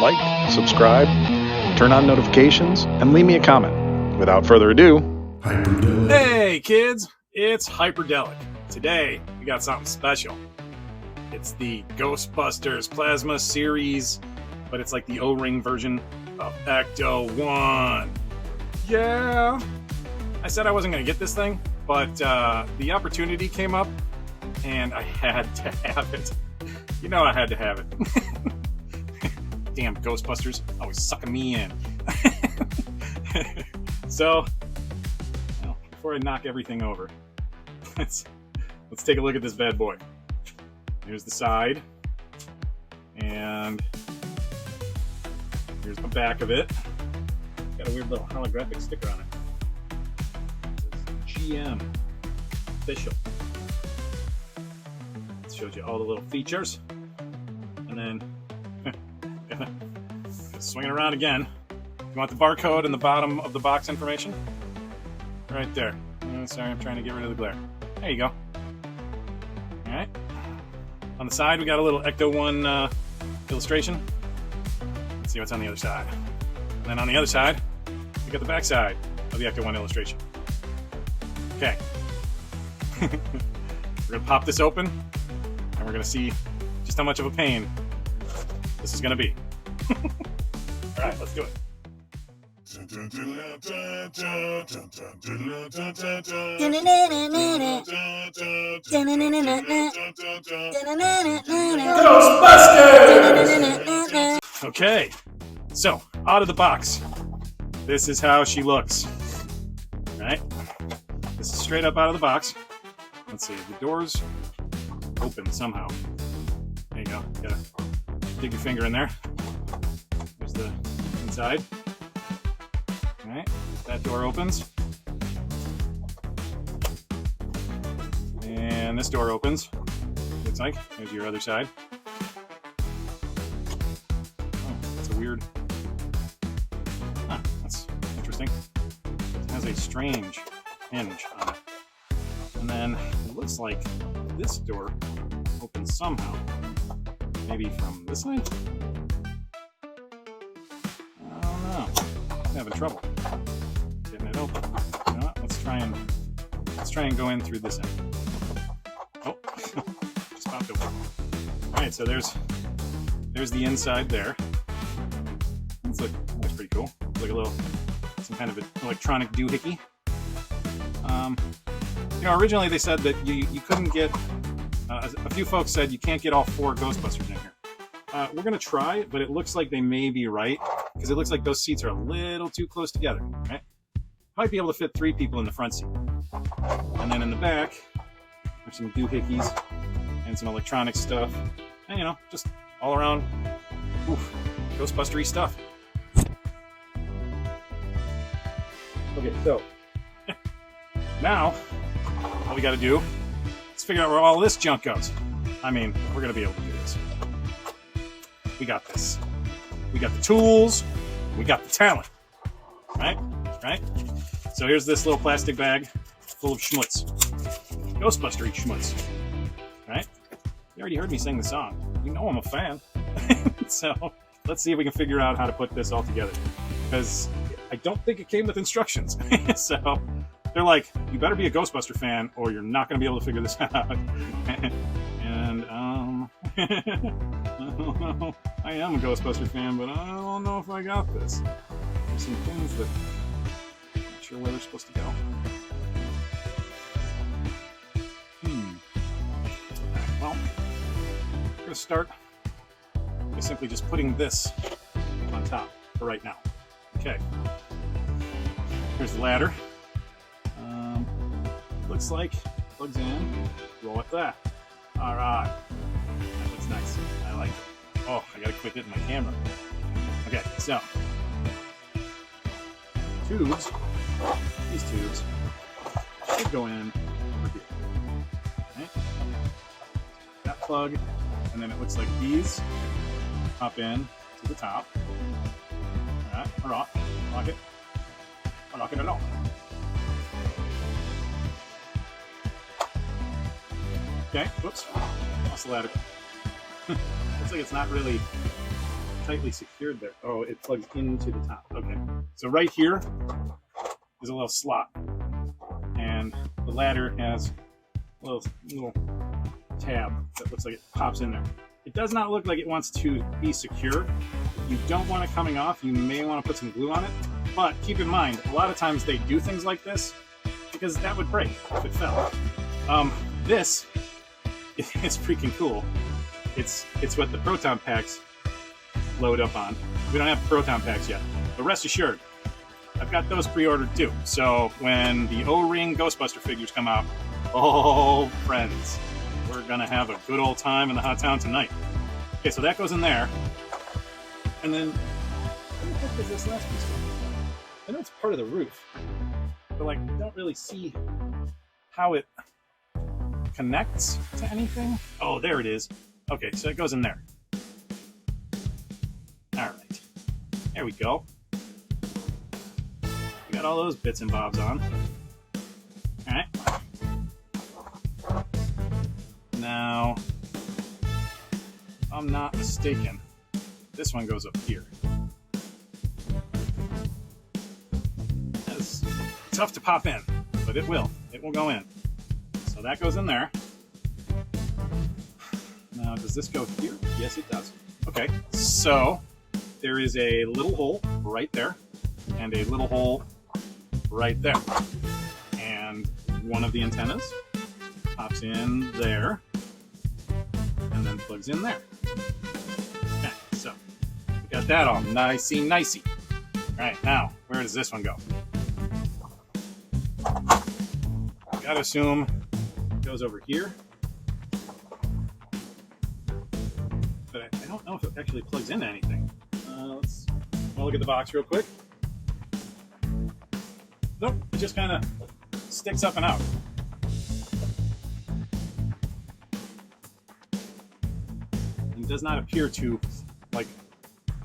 like, subscribe, turn on notifications, and leave me a comment. Without further ado, Hyperdellic. Hey kids, it's Hyperdellic. Today we got something special. It's the Ghostbusters Plasma series, but it's like the O-ring version of Ecto-1. Yeah! I said I wasn't going to get this thing, but the opportunity came up, and I had to have it. You know I had to have it. Damn Ghostbusters, always sucking me in. So, well, before I knock everything over, let's take a look at this bad boy. Here's the side, and here's the back of it. Got a weird little holographic sticker on it. It says GM official. It shows you all the little features, and then gonna swing it around again. You want the barcode in the bottom of the box information? Right there. Oh, sorry, I'm trying to get rid of the glare. There you go. Alright. On the side, we got a little Ecto-1 illustration. Let's see what's on the other side. And then on the other side, we got the back side of the Ecto-1 illustration. Okay. We're going to pop this open, and we're going to see just how much of a pain this is going to be. Alright, let's do it. Ghostbusters! Okay, so out of the box, this is how she looks. Right? This is straight up out of the box. Let's see, the door's open somehow. There you go. Gotta dig your finger in there. There's the inside. Alright, that door opens. And this door opens. Looks like. There's your other side. Oh, that's a weird... Huh, that's interesting. It has a strange hinge on it. And then it looks like this door opens somehow. Maybe from this side? I don't know. I'm having trouble getting it open. You know what? Let's try and go in through this end. Oh, just popped open. All right, so there's the inside there. Looks pretty cool. It's like some kind of an electronic doohickey. You know, originally they said that you couldn't get. A few folks said you can't get all 4 Ghostbusters in here. We're gonna try it, but it looks like they may be right, because it looks like those seats are a little too close together, right? Might be able to fit 3 people in the front seat. And then in the back, there's some doohickeys and some electronic stuff. And, you know, just all around, oof, Ghostbustery stuff. Okay, so, now, all we gotta do is figure out where all this junk goes. I mean, we're gonna be able to do this. We got this. We got the tools. We got the talent. Right? Right? So here's this little plastic bag full of schmutz. Ghostbustery schmutz. Right? You already heard me sing the song. You know I'm a fan. So let's see if we can figure out how to put this all together. Because I don't think it came with instructions. So they're like, you better be a Ghostbuster fan or you're not going to be able to figure this out. And, I don't know. I am a Ghostbuster fan, but I don't know if I got this. There's some things that I'm not sure where they're supposed to go. Alright, well, we're going to start by simply just putting this on top for right now. Okay. Here's the ladder. Looks like it plugs in. Roll with that. Alright. That looks nice. I like it. Oh, I gotta quit hitting my camera. Okay, so tubes. These tubes should go in over here. Okay. That plug, and then it looks like these pop in to the top. Alright, or off. Lock it. Or lock it at all. Okay, whoops, lost the ladder. Looks like it's not really tightly secured there. Oh, it plugs into the top. Okay. So right here is a little slot. And the ladder has a little tab that looks like it pops in there. It does not look like it wants to be secure. You don't want it coming off. You may want to put some glue on it. But keep in mind, a lot of times they do things like this because that would break if it fell. This is freaking cool. It's what the proton packs load up on. We don't have proton packs yet, but rest assured, I've got those pre-ordered too. So when the O-ring Ghostbuster figures come out, oh friends, we're gonna have a good old time in the hot town tonight. Okay, so that goes in there, and then where the heck is this last piece from? I know it's part of the roof, but like I don't really see how it connects to anything. Oh, there it is. Okay, so it goes in there. All right, there we go. We got all those bits and bobs on. All right. Now, if I'm not mistaken, this one goes up here. That's tough to pop in, but it will. It will go in. So that goes in there. Now, does this go here? Yes, it does. Okay, so there is a little hole right there and a little hole right there. And one of the antennas pops in there and then plugs in there. Okay, so we got that all nicey. All right, now, where does this one go? Gotta assume it goes over here. But I don't know if it actually plugs into anything. Let's look at the box real quick. Nope, it just kind of sticks up and out. It does not appear to, like,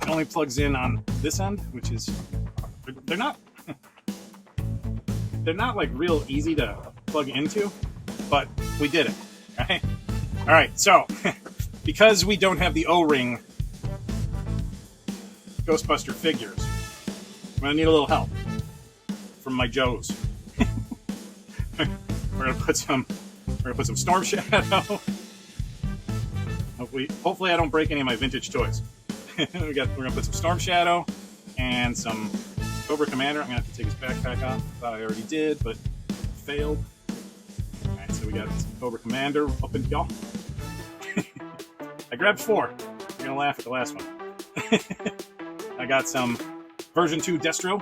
it only plugs in on this end, which is, they're not like real easy to plug into, but we did it, right? All right, so because we don't have the O-ring Ghostbuster figures, I'm gonna need a little help from my Joes. We're gonna put some Storm Shadow. Hopefully I don't break any of my vintage toys. We're gonna put some Storm Shadow and some Cobra Commander. I'm gonna have to take his backpack off. Thought I already did, but failed. All right, so we got some Cobra Commander up in y'all. I grabbed 4. You're gonna laugh at the last one. I got some version 2 Destro.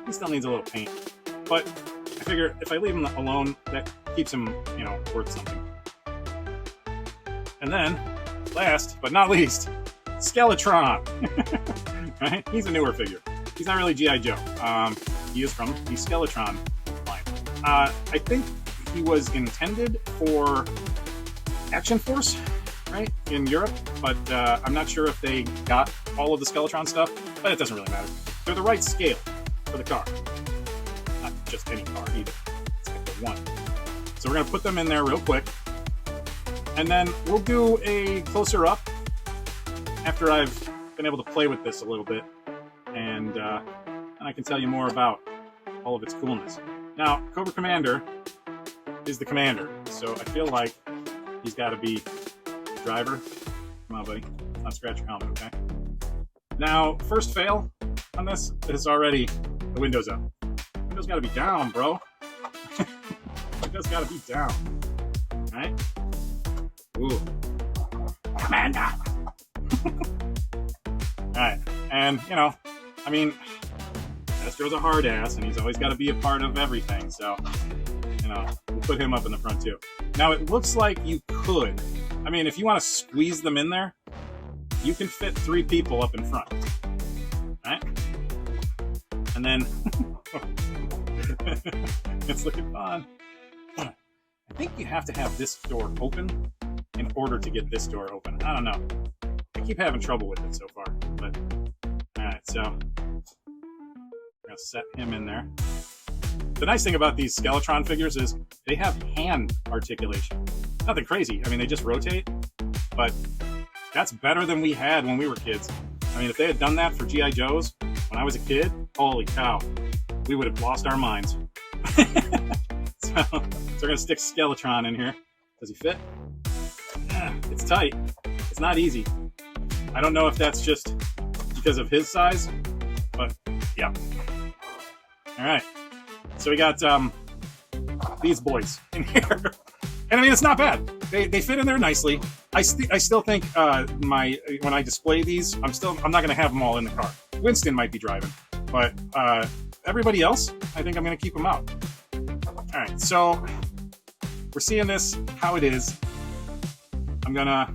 He still needs a little paint, but I figure if I leave him alone, that keeps him, worth something. And then, last but not least, Skeletron. Right? He's a newer figure. He's not really G.I. Joe. He is from the Skeletron line. I think he was intended for Action Force, right, in Europe, but I'm not sure if they got all of the Skeletron stuff, but it doesn't really matter. They're the right scale for the car. Not just any car either. It's Ecto-1. So we're going to put them in there real quick, and then we'll do a closer up after I've been able to play with this a little bit, and I can tell you more about all of its coolness. Now, Cobra Commander is the commander, so I feel like he's got to be the driver. Come on, buddy. Let's not scratch your helmet, okay? Now, first fail on this is already the window's up. Window's got to be down, bro. Window's got to be down. All right? Ooh. Commander! Alright, and, Destro's a hard ass, and he's always got to be a part of everything, so, we'll put him up in the front, too. Now, it looks like you could, if you want to squeeze them in there, you can fit 3 people up in front. Alright? And then, it's looking fun. I think you have to have this door open in order to get this door open. I don't know. I keep having trouble with it so far, but alright, so we're gonna set him in there. The nice thing about these Skeletron figures is they have hand articulation. Nothing crazy. They just rotate, but That's better than we had when we were kids. I mean, if they had done that for G.I. Joes when I was a kid, holy cow, we would have lost our minds. So we're going to stick Skeletron in here. Does he fit? Yeah, it's tight. It's not easy. I don't know if that's just because of his size, but yeah. All right. So we got these boys in here. And I mean, it's not bad. They fit in there nicely. I still think when I display these, I'm not going to have them all in the car. Winston might be driving, but everybody else, I think I'm going to keep them out. All right, so we're seeing this how it is. I'm gonna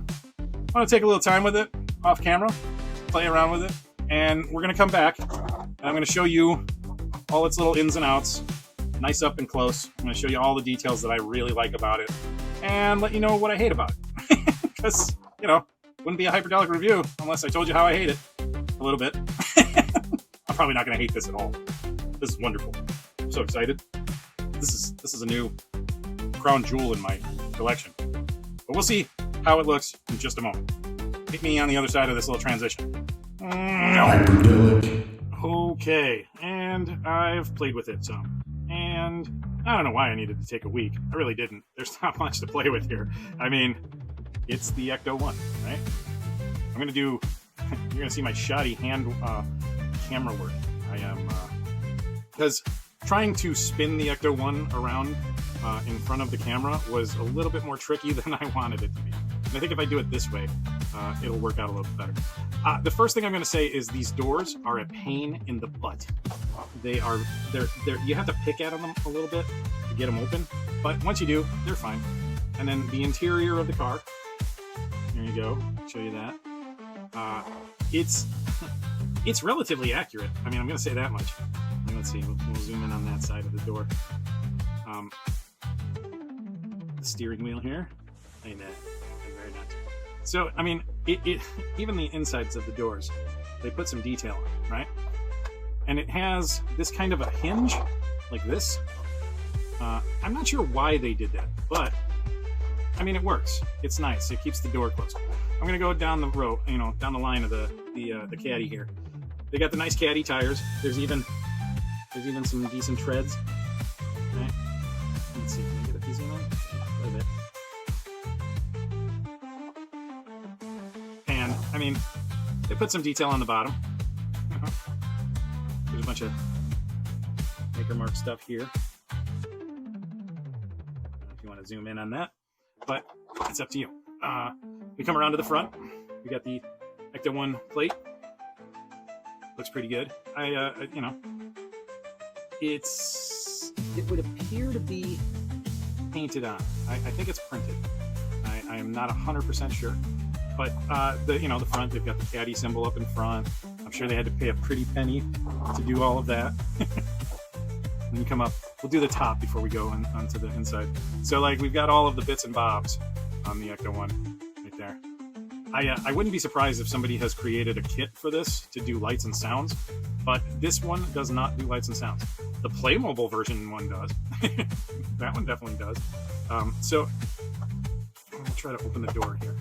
take a little time with it off camera, play around with it, and we're gonna come back and I'm gonna show you all its little ins and outs, nice up and close. I'm gonna show you all the details that I really like about it, and let you know what I hate about it. Because wouldn't be a Hyperdellic review unless I told you how I hate it a little bit. I'm probably not gonna hate this at all. This is wonderful. I'm so excited. This is a new crown jewel in my collection. But we'll see how it looks in just a moment. Meet me on the other side of this little transition. Hyperdellic. Okay, and I've played with it some. And I don't know why I needed to take a week. I really didn't. There's not much to play with here. I mean, it's the Ecto-1, right? I'm gonna do, you're gonna see my shoddy camera work. I am, because trying to spin the Ecto-1 around in front of the camera was a little bit more tricky than I wanted it to be. And I think if I do it this way, it'll work out a little bit better. The first thing I'm going to say is these doors are a pain in the butt. They're you have to pick at them a little bit to get them open, but once you do, they're fine. And then the interior of the car, here you go, show you that. It's relatively accurate. I mean, I'm going to say that much. Let's see, we'll zoom in on that side of the door. The steering wheel here, like that, very nice. So, I mean, even the insides of the doors, they put some detail on, right? And it has this kind of a hinge, like this. I'm not sure why they did that, but I mean, it works. It's nice. It keeps the door closed. I'm gonna go down the row, down the line of the caddy here. They got the nice caddy tires. There's even some decent treads. Okay. Let's see, can I get a zoom on? A little bit. And I mean, they put some detail on the bottom. There's a bunch of maker mark stuff here. If you want to zoom in on that, but it's up to you. We come around to the front. We got the Ecto-1 plate. Looks pretty good. It would appear to be painted on. I think it's printed. I am not 100% sure, but the front, they've got the caddy symbol up in front. I'm sure they had to pay a pretty penny to do all of that. Then you come up. We'll do the top before we go onto the inside. So we've got all of the bits and bobs on the Ecto-1 right there. I wouldn't be surprised if somebody has created a kit for this to do lights and sounds, but this one does not do lights and sounds. The Playmobil version one does. That one definitely does. So I'll try to open the door here.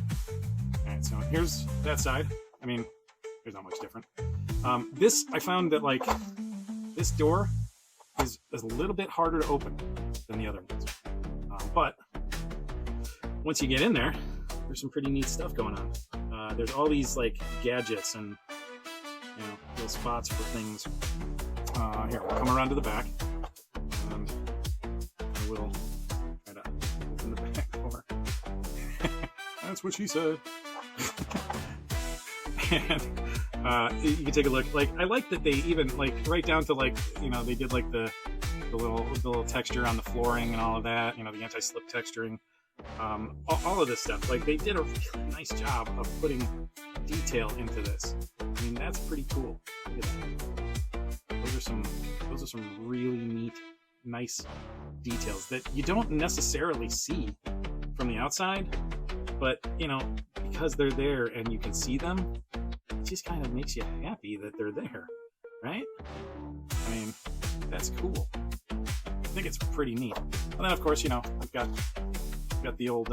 All right, so here's that side. I mean, there's not much different. This, I found that this door is a little bit harder to open than the other ones. But once you get in there, there's some pretty neat stuff going on. There's all these gadgets and little spots for things. Here, we'll come around to the back, and I will try to open the back door. That's what she said. And you can take a look. I like that they even right down to they did the little texture on the flooring and all of that. The anti-slip texturing. All of this stuff. They did a really nice job of putting detail into this. I mean, that's pretty cool. Look at that. Those are some really neat, nice details that you don't necessarily see from the outside, but because they're there and you can see them, it just kind of makes you happy that they're there, right? I mean, that's cool. I think it's pretty neat. And then, of course, I've got the old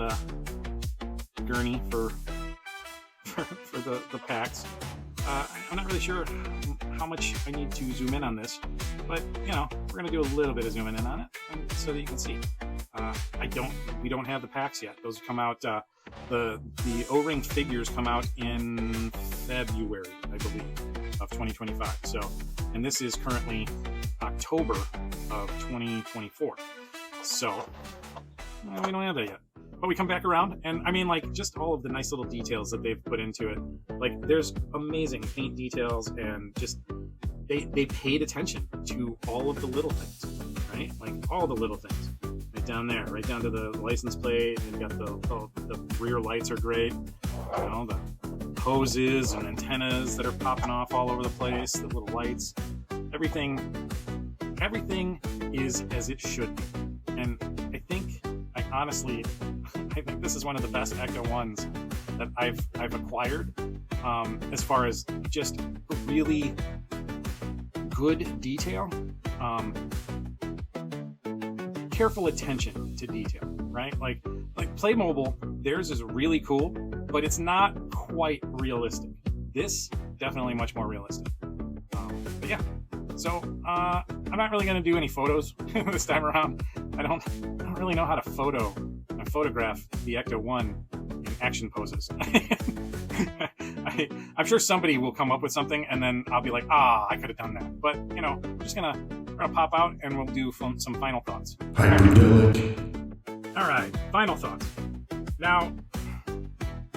gurney for for the packs. I'm not really sure how much I need to zoom in on this, but you know, we're gonna do a little bit of zooming in on it so that you can see. We don't have the packs yet. Those come out. The O-ring figures come out in February, I believe, of 2025. So, and this is currently October of 2024. So, we don't have that yet. But we come back around, and I mean, like, just all of the nice little details that they've put into it. Like, there's amazing paint details, and just they paid attention to all of the little things, right? Like, all the little things. Right down there, right down to the license plate. They've got the rear lights are great. You know, the hoses and antennas that are popping off all over the place, the little lights. Everything is as it should be. And I honestly think this is one of the best Ecto-1s that I've acquired, as far as just really good detail, careful attention to detail, right? Like Playmobil, theirs is really cool, but it's not quite realistic. This definitely much more realistic. But yeah, so I'm not really going to do any photos this time around. I don't really know how to photograph the Ecto-1 in action poses. I'm sure somebody will come up with something, and then I'll be like, I could have done that. But you know, we're gonna pop out and we'll do some final thoughts. Hyperdellic. All right, final thoughts. Now,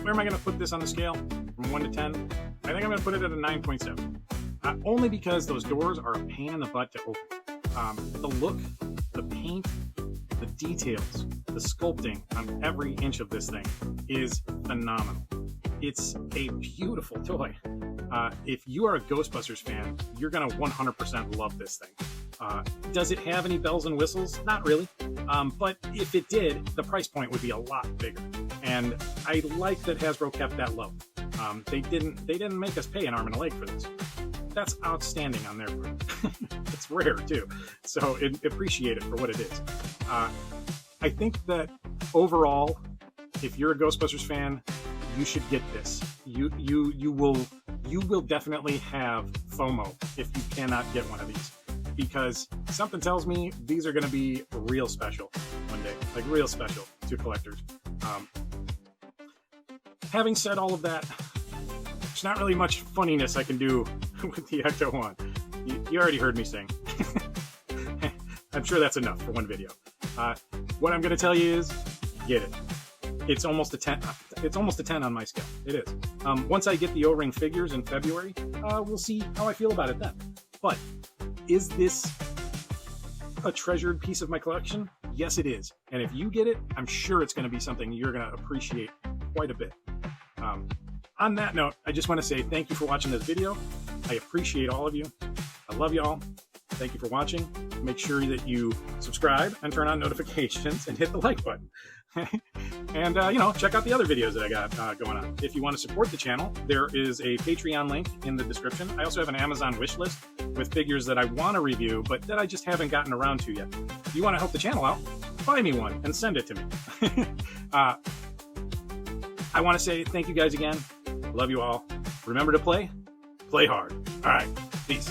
where am I gonna put this on the scale from 1 to 10? I think I'm gonna put it at a 9.7. Only because those doors are a pain in the butt to open. The look, the paint, the details, the sculpting on every inch of this thing is phenomenal. It's a beautiful toy. If you are a Ghostbusters fan, you're going to 100% love this thing. Does it have any bells and whistles? Not really. But if it did, the price point would be a lot bigger. And I like that Hasbro kept that low. They didn't make us pay an arm and a leg for this. That's outstanding on their part. It's rare too, so appreciate it for what it is. I think that overall, if you're a Ghostbusters fan, you should get this. You will definitely have FOMO if you cannot get one of these, because something tells me these are going to be real special one day, like real special to collectors. Having said all of that, there's not really much funniness I can do with the Ecto-1. You already heard me sing. I'm sure that's enough for one video. What I'm going to tell you is, get it. It's almost a 10. It's almost a 10 on my scale. It is. Once I get the O-ring figures in February, we'll see how I feel about it then. But is this a treasured piece of my collection? Yes, it is. And if you get it, I'm sure it's going to be something you're going to appreciate quite a bit. On that note, I just want to say thank you for watching this video. I appreciate all of you. I love you all. Thank you for watching. Make sure that you subscribe and turn on notifications and hit the like button. And, you know, check out the other videos that I got going on. If you want to support the channel, there is a Patreon link in the description. I also have an Amazon wish list with figures that I want to review, but that I just haven't gotten around to yet. If you want to help the channel out, buy me one and send it to me. I want to say thank you guys again. Love you all. Remember to play hard. All right, peace.